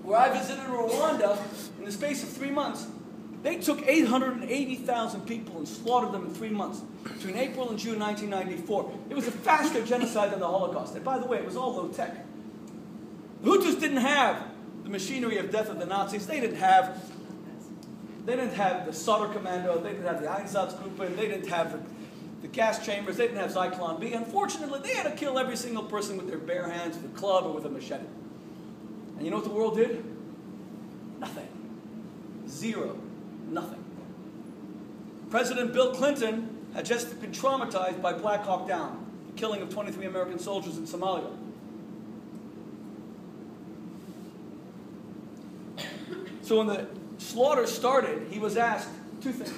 where I visited Rwanda in the space of 3 months. They took 880,000 people and slaughtered them in 3 months, between April and June 1994. It was a faster genocide than the Holocaust. And by the way, it was all low-tech. The Hutus didn't have the machinery of death of the Nazis. They didn't have the Sutter Commando. They didn't have the Einsatzgruppe. They didn't have the gas chambers. They didn't have Zyklon B. Unfortunately, they had to kill every single person with their bare hands, with a club, or with a machete. And you know what the world did? Nothing. Zero. Nothing. President Bill Clinton had just been traumatized by Black Hawk Down, the killing of 23 American soldiers in Somalia. So when the slaughter started, he was asked 2 things.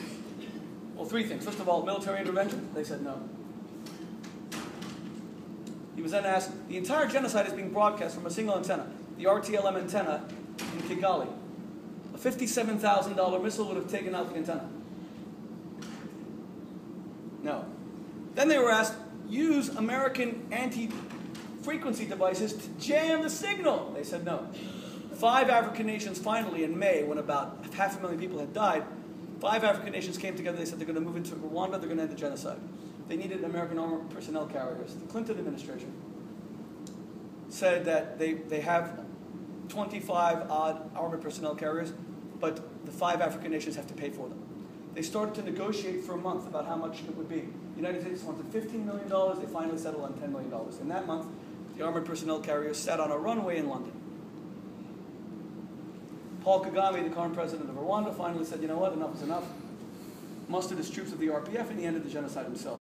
Well, 3 things. First of all, military intervention? They said no. He was then asked, the entire genocide is being broadcast from a single antenna, the RTLM antenna in Kigali. A $57,000 missile would have taken out the antenna. No. Then they were asked, use American anti-frequency devices to jam the signal. They said no. 5 African nations finally in May, when about 500,000 people had died, 5 African nations came together. They said they're going to move into Rwanda, they're going to end the genocide. They needed American armored personnel carriers. The Clinton administration said that they have 25-odd armored personnel carriers, but the 5 African nations have to pay for them. They started to negotiate for a month about how much it would be. The United States wanted $15 million. They finally settled on $10 million. In that month, the armored personnel carriers sat on a runway in London. Paul Kagame, the current president of Rwanda, finally said, you know what, enough is enough. Mustered his troops of the RPF, and he ended the genocide himself.